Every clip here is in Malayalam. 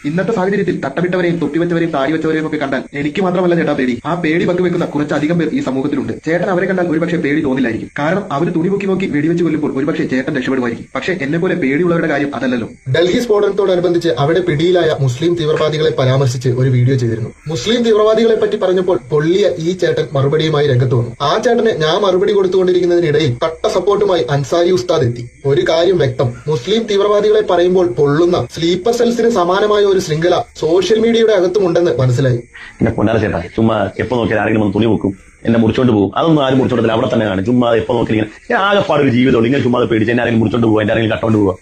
ഇന്നത്തെ സാഹചര്യത്തിൽ തട്ടമിട്ടവരെയും തൊപ്പിവെച്ചവരെയും താടി വെച്ചവരെയും ഒക്കെ കണ്ടാൽ എനിക്ക് മാത്രമല്ല ചേട്ടാ പേടി, ആ പേടി പങ്കുവെക്കുന്ന കുറച്ചധികം പേർ ഈ സമൂഹത്തിലുണ്ട്. ചേട്ടൻ അവരെ കണ്ടാൽ ഒരുപക്ഷെ പേടി തോന്നില്ലായിരിക്കും, കാരണം അവർ തുണി പൊക്കി നോക്കി വെടിവെച്ച് കൊല്ലുമ്പോൾ ഒരുപക്ഷെ ചേട്ടൻ രക്ഷപ്പെടുമായിരിക്കും. പക്ഷെ എന്നെ പോലെ പേടിയുള്ളവരുടെ കാര്യം അതല്ലല്ലോ. ഡൽഹി സ്ഫോടനത്തോടനുബന്ധിച്ച് അവിടെ പിടിയിലായ മുസ്ലിം തീവ്രവാദികളെ പരാമർശിച്ച് ഒരു വീഡിയോ ചെയ്തിരുന്നു. മുസ്ലിം തീവ്രവാദികളെ പറ്റി പറഞ്ഞപ്പോൾ പൊള്ളിയ ഈ ചേട്ടൻ മറുപടിയുമായി രംഗത്ത് വന്നു. ആ ചേട്ടന് ഞാൻ മറുപടി കൊടുത്തുകൊണ്ടിരിക്കുന്നതിനിടയിൽ കട്ട സപ്പോർട്ടുമായി അൻസാരി ഉസ്താദ് എത്തി. ഒരു കാര്യം വ്യക്തം, മുസ്ലിം തീവ്രവാദികളെ പറയുമ്പോൾ പൊള്ളുന്ന സ്ലീപ്പർ സെൽസിന് സമാനമായ ഒരു ശൃംഖല സോഷ്യൽ മീഡിയയുടെ അകത്തുമുണ്ടെന്ന് മനസ്സിലായി. എന്നെ പൊന്നാര ചേട്ടാ, ചുമ്മാ എപ്പോ നോക്കിയാൽ ആരെങ്കിലും ഒന്ന് തുണി വെക്കും, എന്നെ മുറിച്ചോണ്ട് പോകും. അതൊന്നും ആരും മുറിച്ചോണ്ടല്ല, അവിടെ തന്നെ കാണും. ചുമ്മാ എപ്പോ നോക്കി ആകെപ്പാട് ഒരു ജീവിതമുള്ളൂ. ഇങ്ങനെ ചുമ്മാ പേടിച്ച് എന്നെ ആരെങ്കിലും മുറിച്ചോണ്ട് പോകുക, എന്റെ ആരെങ്കിലും കട്ടോണ്ട് പോകുക,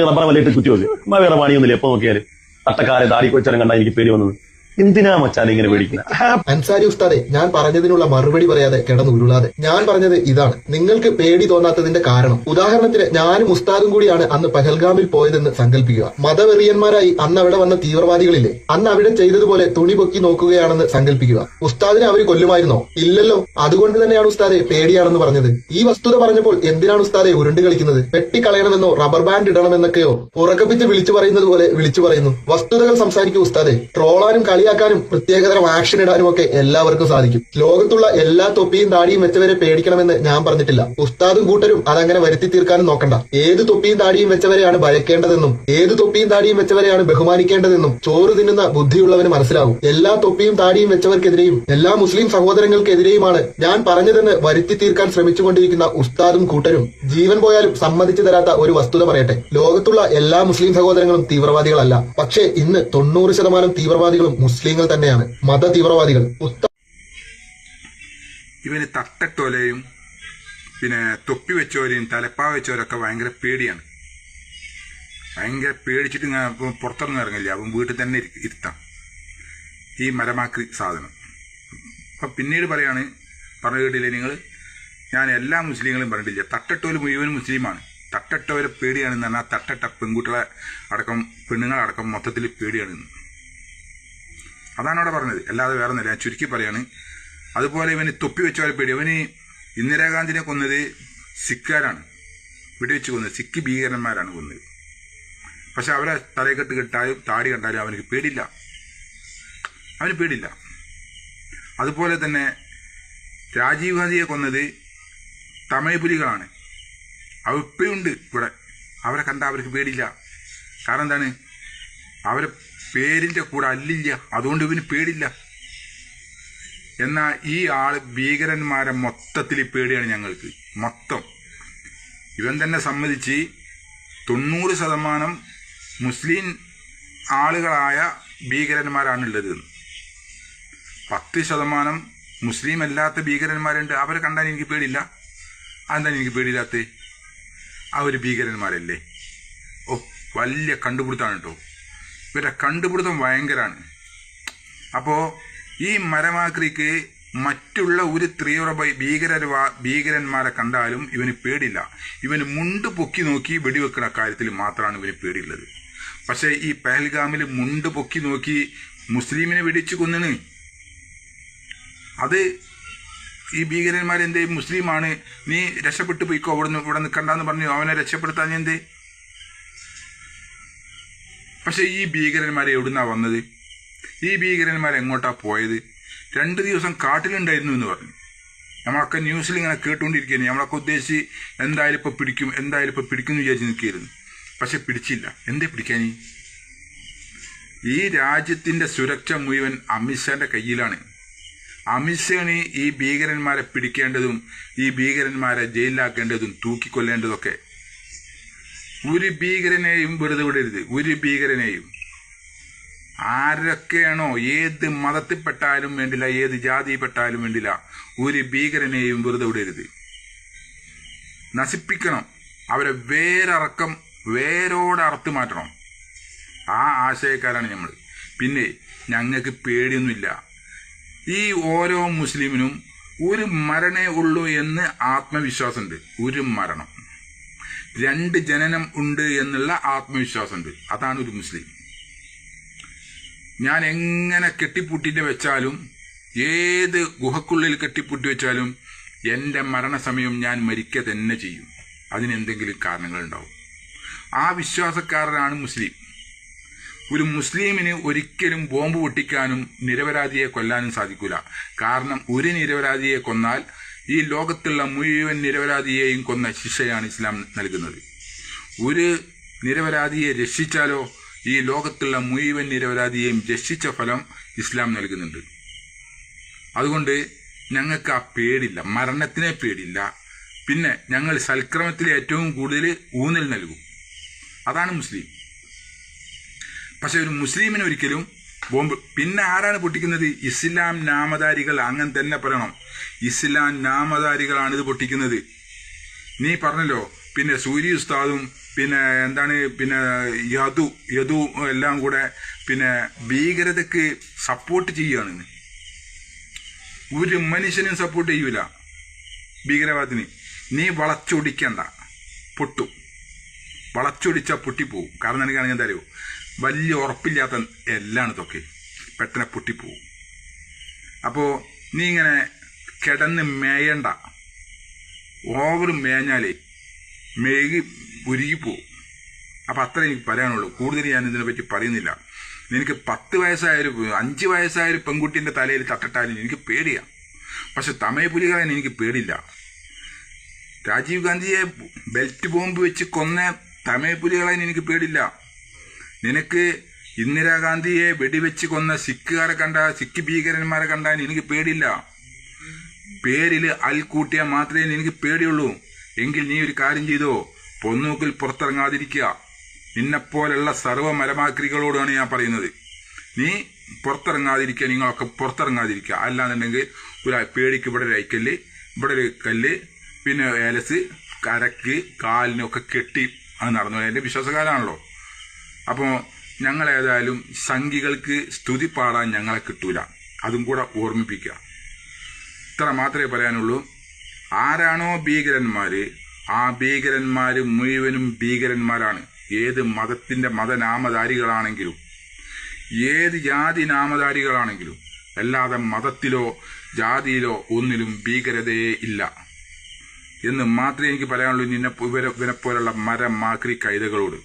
റബ്ബർ വല്ലിട്ട് ചുറ്റി വെക്കും. ചുമ്മാ വേറെ പണിയൊന്നുമില്ല. എപ്പോ നോക്കിയാലും തട്ടക്കാരെ താടി കൊച്ചാലും കണ്ടാൽ എനിക്ക് പേടി വന്നത്. എന്തിനാ മച്ചാൻ ഇങ്ങനെ പേടിക്കുന്നത്? അൻസാരി ഉസ്താദെ, ഞാൻ പറഞ്ഞതിനുള്ള മറുപടി പറയാതെ കിടന്ന് ഉരുളാതെ. ഞാൻ പറഞ്ഞത് ഇതാണ്, നിങ്ങൾക്ക് പേടി തോന്നാത്തതിന്റെ കാരണം. ഉദാഹരണത്തിന് ഞാനും ഉസ്താദും കൂടിയാണ് അന്ന് പഹൽഗാമിൽ പോയതെന്ന് സങ്കല്പിക്കുക. മതവെറിയന്മാരായി അന്ന് അവിടെ വന്ന തീവ്രവാദികളില്ലേ, അന്ന് അവിടെ ചെയ്തതുപോലെ തുണി പൊക്കി നോക്കുകയാണെന്ന് സങ്കല്പിക്കുക. ഉസ്താദിനെ അവർ കൊല്ലുമായിരുന്നോ? ഇല്ലല്ലോ. അതുകൊണ്ട് തന്നെയാണ് ഉസ്താദെ പേടിയാണെന്ന് പറഞ്ഞത്. ഈ വസ്തുത പറഞ്ഞപ്പോൾ എന്തിനാണ് ഉസ്താദെ ഉരുണ്ട് കളിക്കുന്നത്? വെട്ടിക്കളയണമെന്നോ റബ്ബർ ബാൻഡ് ഇടണമെന്നൊക്കെയോ ഉറക്കപ്പിച്ച് വിളിച്ചു പറയുന്നത് പോലെ വിളിച്ചു പറയുന്നു. വസ്തുതകൾ സംസാരിക്കൂ ഉസ്താദെ. ട്രോളാനും കളിയാക്കാനും പ്രത്യേകതരം ആക്ഷൻ ഇടാനും ഒക്കെ എല്ലാവർക്കും സാധിക്കും. ലോകത്തുള്ള എല്ലാ തൊപ്പിയും താടിയും വെച്ചവരെ പേടിക്കണമെന്ന് ഞാൻ പറഞ്ഞിട്ടില്ല. ഉസ്താദും കൂട്ടരും അതങ്ങനെ വരുത്തി തീർക്കാനും നോക്കണ്ട. ഏത് തൊപ്പിയും താടിയും വെച്ചവരെയാണ് ഭയക്കേണ്ടതെന്നും ഏത് തൊപ്പിയും താടിയും വെച്ചവരെയാണ് ബഹുമാനിക്കേണ്ടതെന്നും ചോറ് തിന്നുന്ന ബുദ്ധിയുള്ളവന് മനസ്സിലാവും. എല്ലാ തൊപ്പിയും താടിയും വെച്ചവർക്കെതിരെയും എല്ലാ മുസ്ലിം സഹോദരങ്ങൾക്കെതിരെയുമാണ് ഞാൻ പറഞ്ഞതെന്ന് വരുത്തി തീർക്കാൻ ശ്രമിച്ചുകൊണ്ടിരിക്കുന്ന ഉസ്താദും കൂട്ടരും. ജീവൻ പോയാലും സമ്മതിച്ചു തരാത്ത ഒരു വസ്തുത പറയട്ടെ, ലോകത്തുള്ള എല്ലാ മുസ്ലിം സഹോദരങ്ങളും തീവ്രവാദികളല്ല. പക്ഷേ ഇന്ന് 90% തീവ്രവാദികളും മുസ്ലിങ്ങൾ തന്നെയാണ്, മത തീവ്രവാദികൾ. ഇവന് തട്ടട്ടോലെയും പിന്നെ തൊപ്പി വെച്ചവരെയും തലപ്പാ വെച്ചവരൊക്കെ ഭയങ്കര പേടിയാണ്. ഭയങ്കര പേടിച്ചിട്ട് ഇങ്ങനെ പുറത്തിറങ്ങി ഇറങ്ങില്ല, അവൻ വീട്ടിൽ തന്നെ ഇരുത്താം ഈ മരമാക്രി സാധനം. അപ്പം പിന്നീട് പറഞ്ഞു കേട്ടില്ലേ നിങ്ങൾ, ഞാൻ എല്ലാ മുസ്ലിങ്ങളും പറഞ്ഞിട്ടില്ല, തട്ടട്ടോല് മുഴുവൻ മുസ്ലിമാണ്. തട്ടട്ടവരെ പേടിയാണെന്ന് പറഞ്ഞാൽ തട്ടട്ട പെൺകുട്ടികളെ അടക്കം പെണ്ണുങ്ങളടക്കം മൊത്തത്തിൽ പേടിയാണെന്ന്, അതാണ് അവിടെ പറഞ്ഞത്. അല്ലാതെ വേറെ ഒന്നുമില്ല, ഞാൻ ചുരുക്കി പറയാണ്. അതുപോലെ ഇവന് തൊപ്പി വെച്ചവരെ പേടി. അവന് ഇന്ദിരാഗാന്ധിനെ കൊന്നത് സിഖുകാരാണ്, വെടിവെച്ച് കൊന്നത് സിഖ് ഭീകരന്മാരാണ് കൊന്നത്. പക്ഷെ അവരെ തലയെക്കെട്ട് കെട്ടാലും താടി കണ്ടാലും അവന് പേടില്ല. അതുപോലെ തന്നെ രാജീവ് ഗാന്ധിയെ കൊന്നത് തമിഴ് പുലികളാണ്. അവ ഇപ്പോഴുണ്ട് ഇവിടെ. അവരെ കണ്ടാൽ അവർക്ക് പേടില്ല. കാരണം എന്താണ്? അവരെ പേരിന്റെ കൂടെ അല്ലില്ല, അതുകൊണ്ട് ഇവന് പേടില്ല. എന്നാൽ ഈ ആള് ഭീകരന്മാരെ മൊത്തത്തിൽ പേടിയാണ് ഞങ്ങൾക്ക്. മൊത്തം ഇവൻ തന്നെ സമ്മതിച്ച് 90% മുസ്ലിം ആളുകളായ ഭീകരന്മാരാണുള്ളത്. 10% മുസ്ലിം അല്ലാത്ത ഭീകരന്മാരുണ്ട്. അവരെ കണ്ടാൽ എനിക്ക് പേടില്ല. അതെന്താണ് എനിക്ക് പേടിയില്ലാത്ത? അവർ ഭീകരന്മാരല്ലേ? ഓ, വലിയ കണ്ടുപിടുത്തമാണ് കേട്ടോ. ഇവരുടെ കണ്ടുപിടുത്തം ഭയങ്കരമാണ്. അപ്പോൾ ഈ മരമാക്രിക്ക് മറ്റുള്ള ഒരു തീവ്ര ഭീകരന്മാരെ കണ്ടാലും ഇവന് പേടില്ല. ഇവന് മുണ്ട് പൊക്കി നോക്കി വെടിവെക്കുന്ന കാര്യത്തിൽ മാത്രമാണ് ഇവന് പേടിയുള്ളത്. പക്ഷേ ഈ പഹൽഗാമിൽ മുണ്ട് പൊക്കി നോക്കി മുസ്ലിമിനെ വെടിച്ചു കൊന്നിന്. അത് ഈ ഭീകരന്മാരെന്തേ, മുസ്ലിമാണ്, നീ രക്ഷപ്പെട്ടു പോയിക്കോ, ഇവിടെ നിൽക്കണ്ടെന്ന് പറഞ്ഞു അവനെ രക്ഷപ്പെടുത്താൻ എന്തേ? പക്ഷെ ഈ ഭീകരന്മാരെ എവിടുന്നാ വന്നത്? ഈ ഭീകരന്മാർ എങ്ങോട്ടാ പോയത്? 2 ദിവസം കാട്ടിലുണ്ടായിരുന്നു എന്ന് പറഞ്ഞു. നമ്മളൊക്കെ ന്യൂസിൽ ഇങ്ങനെ കേട്ടുകൊണ്ടിരിക്കുന്നു. നമ്മളൊക്കെ ഉദ്ദേശിച്ച് എന്തായാലും ഇപ്പൊ പിടിക്കും എന്ന് വിചാരിച്ച് നിൽക്കുകയായിരുന്നു. പക്ഷെ പിടിച്ചില്ല. എന്തേ പിടിക്കാനി? ഈ രാജ്യത്തിന്റെ സുരക്ഷ മുഴുവൻ അമിത്ഷാന്റെ കയ്യിലാണ്. അമിത്ഷാണ് ഈ ഭീകരന്മാരെ പിടിക്കേണ്ടതും ഈ ഭീകരന്മാരെ ജയിലിലാക്കേണ്ടതും തൂക്കിക്കൊല്ലേണ്ടതൊക്കെ. ഒരു ഭീകരനെയും വെറുതെ വിടരുത്. ഒരു ഭീകരനെയും. ആരൊക്കെയാണോ, ഏത് മതത്തിൽപ്പെട്ടാലും വേണ്ടില്ല, ഏത് ജാതിയിൽപ്പെട്ടാലും വേണ്ടില്ല, ഒരു ഭീകരനെയും വെറുതെ വിടരുത്. നശിപ്പിക്കണം. അവരെ വേരോടെ അറുത്ത് മാറ്റണം. ആ ആശയക്കാരാണ് നമ്മൾ. പിന്നെ ഞങ്ങൾക്ക് പേടിയൊന്നുമില്ല. ഈ ഓരോ മുസ്ലിമിനും ഒരു മരണേ ഉള്ളൂ എന്ന് ആത്മവിശ്വാസമുണ്ട്. ഒരു മരണം, 2 ജനനം ഉണ്ട് എന്നുള്ള ആത്മവിശ്വാസമുണ്ട്. അതാണ് ഒരു മുസ്ലിം. ഞാൻ എങ്ങനെ കെട്ടിപ്പൂട്ടിട്ട് വെച്ചാലും, ഏത് ഗുഹക്കുള്ളിൽ കെട്ടിപ്പൂട്ടി വെച്ചാലും എൻ്റെ മരണസമയം ഞാൻ മരിക്കുക തന്നെ ചെയ്യും. അതിനെന്തെങ്കിലും കാരണങ്ങളുണ്ടാവും. ആ വിശ്വാസക്കാരനാണ് മുസ്ലിം. ഒരു മുസ്ലിമിന് ഒരിക്കലും ബോംബ് പൊട്ടിക്കാനും നിരപരാധിയെ കൊല്ലാനും സാധിക്കൂല. കാരണം ഒരു നിരപരാധിയെ കൊന്നാൽ ഈ ലോകത്തുള്ള മുഴുവൻ നിരപരാധിയെയും കൊന്ന ശിക്ഷയാണ് ഇസ്ലാം നൽകുന്നത്. ഒരു നിരപരാധിയെ രക്ഷിച്ചാലോ ഈ ലോകത്തുള്ള മുഴുവൻ നിരപരാധിയെയും രക്ഷിച്ച ഫലം ഇസ്ലാം നൽകുന്നുണ്ട്. അതുകൊണ്ട് ഞങ്ങൾക്ക് ആ പേടില്ല, മരണത്തിനെ പേടില്ല. പിന്നെ ഞങ്ങൾ സൽക്രമത്തിൽ ഏറ്റവും കൂടുതൽ ഊന്നൽ നൽകും. അതാണ് മുസ്ലിം. പക്ഷെ ഒരു മുസ്ലിമിന് ഒരിക്കലും ബോംബ്. പിന്നെ ആരാണ് പൊട്ടിക്കുന്നത്? ഇസ്ലാം നാമധാരികൾ. അങ്ങനെ തന്നെ പറയണം, ഇസ്ലാം നാമധാരികളാണ് ഇത് പൊട്ടിക്കുന്നത്. നീ പറഞ്ഞല്ലോ, പിന്നെ സൂര്യ ഉസ്താദും പിന്നെ എന്താണ് പിന്നെ യദു എല്ലാം കൂടെ പിന്നെ ഭീകരതയ്ക്ക് സപ്പോർട്ട് ചെയ്യുകയാണെന്ന്. ഒരു മനുഷ്യനും സപ്പോർട്ട് ചെയ്യൂല ഭീകരവാദത്തിന്. നീ വളച്ചൊടിക്കണ്ട, പൊട്ടും. വളച്ചൊടിച്ചാൽ പൊട്ടിപ്പോവും. കാരണം എനിക്കാണെങ്കിൽ എന്താ അറിയോ, വലിയ ഉറപ്പില്ലാത്ത എല്ലാം ഇതൊക്കെ പെട്ടെന്ന് പൊട്ടിപ്പോവും. അപ്പോൾ നീ ഇങ്ങനെ കിടന്ന് മേയണ്ട. ഓവർ മേഞ്ഞാലേ മെഴുകി ഉരുകിപ്പോവും. അപ്പം അത്ര എനിക്ക് പറയാനുള്ളൂ. കൂടുതൽ ഞാൻ ഇതിനെപ്പറ്റി പറയുന്നില്ല. എനിക്ക് 10 വയസ്സായൊരു 5 വയസ്സായൊരു പെൺകുട്ടീൻ്റെ തലയിൽ തട്ടിട്ടാലും എനിക്ക് പേടിയാണ്. പക്ഷെ തമിഴ് പുലികളെ എനിക്ക് പേടില്ല. രാജീവ് ഗാന്ധിയെ ബെൽറ്റ് ബോംബ് വെച്ച് കൊന്ന തമിഴ് പുലികളെ എനിക്ക് പേടില്ല. നിനക്ക് ഇന്ദിരാഗാന്ധിയെ വെടിവെച്ച് കൊന്ന സിഖ് ഭീകരന്മാരെ കണ്ടാൽ എനിക്ക് പേടില്ല. പേരിൽ അൽ കൂട്ടിയാൽ മാത്രമേ എനിക്ക് പേടിയുള്ളൂ. എങ്കിൽ നീ ഒരു കാര്യം ചെയ്തോ, പൊന്നൂക്കിൽ പുറത്തിറങ്ങാതിരിക്കുക. നിന്നെപ്പോലുള്ള സർവ്വ മരമാക്രികളോടാണ് ഞാൻ പറയുന്നത്. നീ പുറത്തിറങ്ങാതിരിക്കുക, നിങ്ങളൊക്കെ പുറത്തിറങ്ങാതിരിക്കുക. അല്ലാന്നുണ്ടെങ്കിൽ ഒരു പേടിക്ക് ഇവിടെ ഒരു ഐക്കല്ല്, ഇവിടെ ഒരു കല്ല്, പിന്നെ ഏലസ് കരക്ക് കാലിനൊക്കെ കെട്ടി അത് നടന്നു. എൻ്റെ വിശ്വാസകാലാണല്ലോ. അപ്പോൾ ഞങ്ങളേതായാലും സംഘികൾക്ക് സ്തുതി പാടാൻ ഞങ്ങളെ കിട്ടൂല. അതും കൂടെ ഓർമ്മിപ്പിക്കുക. ഇത്ര മാത്രമേ പറയാനുള്ളൂ. ആരാണോ ഭീകരന്മാര്, ആ ഭീകരന്മാര് മുഴുവനും ഭീകരന്മാരാണ്. ഏത് മതത്തിന്റെ മതനാമധാരികളാണെങ്കിലും, ഏത് ജാതി നാമധാരികളാണെങ്കിലും, അല്ലാതെ മതത്തിലോ ജാതിയിലോ ഒന്നിലും ഭീകരതയേ ഇല്ല എന്ന് മാത്രമേ എനിക്ക് പറയാനുള്ളൂ. ഇവനെപ്പോലുള്ള മരം മാക്രി കൈതകളോട്.